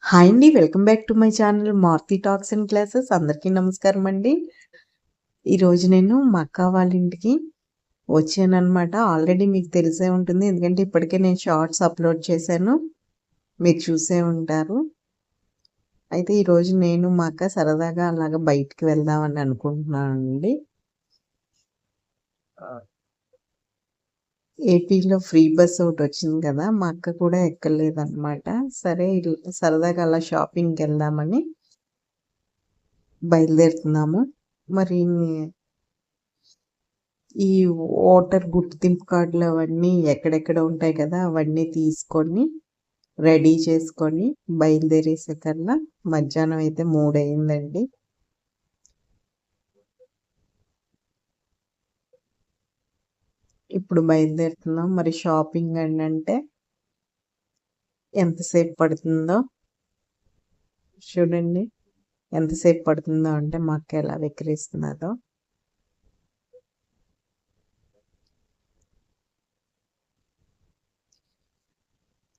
Hi అండి. Welcome back to my channel Maruti talks and classes. అందరికీ నమస్కారం అండి. ఈరోజు నేను మా అక్క వాళ్ళ ఇంటికి వచ్చానన్నమాట. ఆల్రెడీ మీకు తెలిసే ఉంటుంది. ఎందుకంటే ఇప్పటికే నేను షార్ట్స్ అప్లోడ్ చేశాను. మీరు చూసే ఉంటారు. అయితే ఈరోజు నేను మా అక్క సరదాగా అలాగా బయటికి వెళ్దామని అనుకుంటున్నానండి. ఏపీలో ఫ్రీ బస్ ఒకటి వచ్చింది కదా! మా అక్క కూడా ఎక్కలేదన్నమాట. సరే సరదాగా అలా షాపింగ్‌కి వెళ్దామని బయలుదేరుతున్నాము. మరి ఈ ఓటర్ గుర్తింపు కార్డులు అవన్నీ ఎక్కడెక్కడ ఉంటాయి కదా! అవన్నీ తీసుకొని రెడీ చేసుకొని బయలుదేరేసే కల్లా మధ్యాహ్నం అయితే 3 అయిందండి. ఇప్పుడు బయలుదేరుతున్నాం. మరి షాపింగ్ అంటే ఎంతసేపు పడుతుందో చూడండి. ఎంతసేపు పడుతుందో అంటే మా అక్క ఎలా వెక్కిరిస్తున్నదో.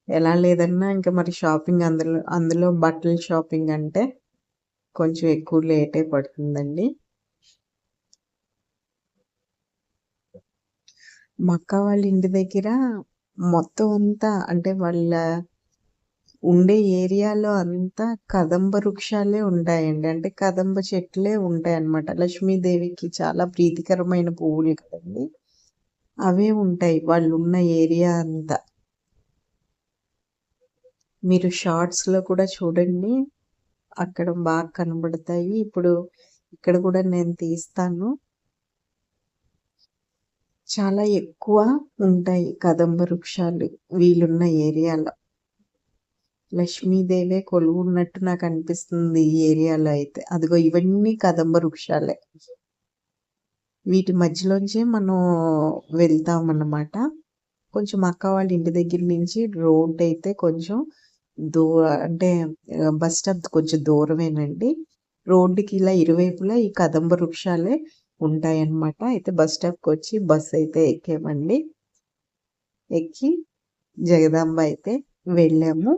ఎలా లేదన్నా ఇంకా మరి షాపింగ్ అందులో బట్టల షాపింగ్ అంటే కొంచెం ఎక్కువ లేటే పడుతుందండి. మా అక్క వాళ్ళ ఇంటి దగ్గర మొత్తం అంతా అంటే వాళ్ళ ఉండే ఏరియాలో అంతా కదంబ వృక్షాలే ఉంటాయండి. అంటే కదంబ చెట్లే ఉంటాయన్నమాట. లక్ష్మీదేవికి చాలా ప్రీతికరమైన పువ్వులు కదండి. అవే ఉంటాయి వాళ్ళున్న ఏరియా అంతా. మీరు షార్ట్స్‌లో కూడా చూడండి. అక్కడ బాగా కనబడతాయి. ఇప్పుడు ఇక్కడ కూడా నేను తీస్తాను. చాలా ఎక్కువ ఉంటాయి కదంబ వృక్షాలు వీళ్ళున్న ఏరియాలో. లక్ష్మీదేవే కొలువున్నట్టు నాకు అనిపిస్తుంది ఈ ఏరియాలో అయితే. అదిగో ఇవన్నీ కదంబ వృక్షాలే. వీటి మధ్యలోంచే మనం వెళ్తామన్నమాట. కొంచెం అక్క వాళ్ళ ఇంటి దగ్గర నుంచి రోడ్ అయితే కొంచెం అంటే బస్ స్టాప్ కొంచెం దూరమేనండి. రోడ్డుకి ఇలా ఇరువైపులా ఈ కదంబ వృక్షాలే ఉంటాయన్నమాట. అయితే బస్ స్టాప్‌కి వచ్చి బస్ అయితే ఎక్కామండి. ఎక్కి జగదాంబ అయితే వెళ్ళాము.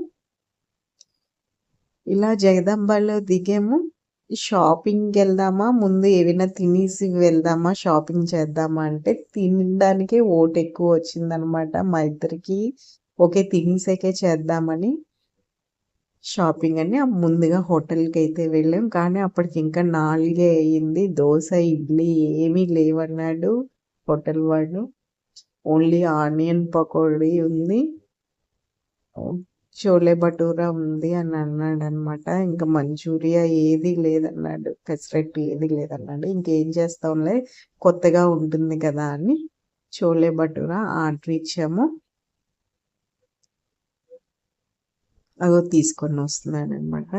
ఇలా జగదాంబలో దిగాము. షాపింగ్‌కెళ్దామా? ముందు ఏమైనా తినేసి వెళ్దామా? షాపింగ్ చేద్దామా అంటే తినడానికే ఓటెక్కువ వచ్చిందనమాట మా ఇద్దరికీ. ఓకే. తినేసాకే చేద్దామని షాపింగ్ అని ముందుగా హోటల్‌కైతే వెళ్ళాం. కానీ అప్పటికి ఇంకా 4 అయింది. దోస, ఇడ్లీ ఏమీ లేవన్నాడు హోటల్ వాడు. ఓన్లీ ఆనియన్ పకోడీ ఉంది. చోలే భటూరా ఉంది అని అన్నాడనమాట. ఇంకా మంచూరియా ఏది లేదన్నాడు. పెసరట్టు ఏది లేదన్నాడు. ఇంకేం చేస్తాంలే కొత్తగా ఉంటుంది కదా అని చోలే భటూరా ఆర్డర్ ఇచ్చాము. అగో తీసుకొని వస్తున్నాడనమాట.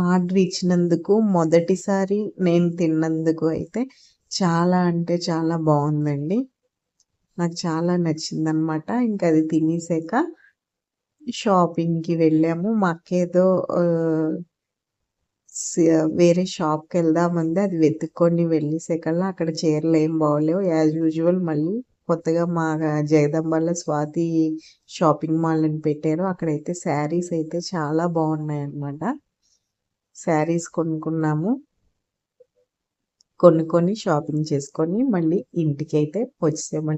ఆర్డర్ ఇచ్చినందుకు మొదటిసారి నేను తిన్నందుకు అయితే చాలా అంటే చాలా బాగుందండి. నాకు చాలా నచ్చిందనమాట. ఇంకా అది తినేసాక షాపింగ్‌కి వెళ్ళాము. మా అక్కేదో వేరే షాప్‌కెళ్దామంది. అది వెతుక్కొని వెళ్ళేసేకల్లా అక్కడ చీరలు ఏం బాగోలేవు. యాజ్ యూజువల్ మళ్ళీ కొత్తగా మా జగదంబలో స్వాతి షాపింగ్ మాల్ అని పెట్టారు. అక్కడైతే శారీస్ అయితే చాలా బాగున్నాయన్నమాట. శారీస్ కొనుక్కున్నాము. కొనుక్కొని షాపింగ్ చేసుకొని మళ్ళీ ఇంటికైతే వచ్చేసామండి.